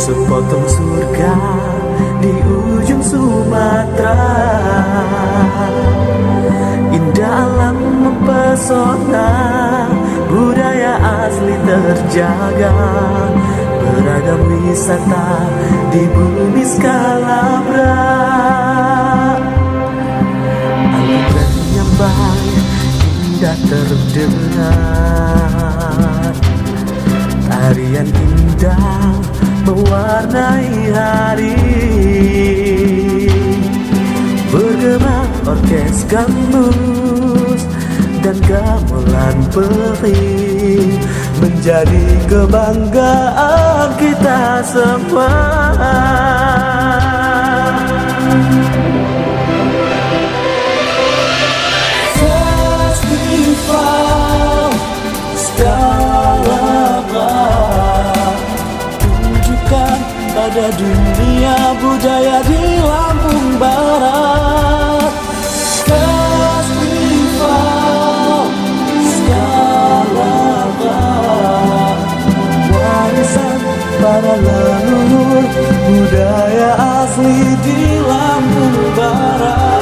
sepotong surga di ujung Sumatera. Indah alam mempesona, budaya asli terjaga, beragam wisata di bumi Skalabra. Alunan nyambang indah terdengar, tarian indah mewarnai hari, bergema orkes gambus dan gamelan peri, menjadi kebanggaan kita semua. Festival Skalabra tunjukkan pada dunia budaya di Lampung Barat. Festival Skalabra, warisan para leluhur, budaya asli di Lampung Barat.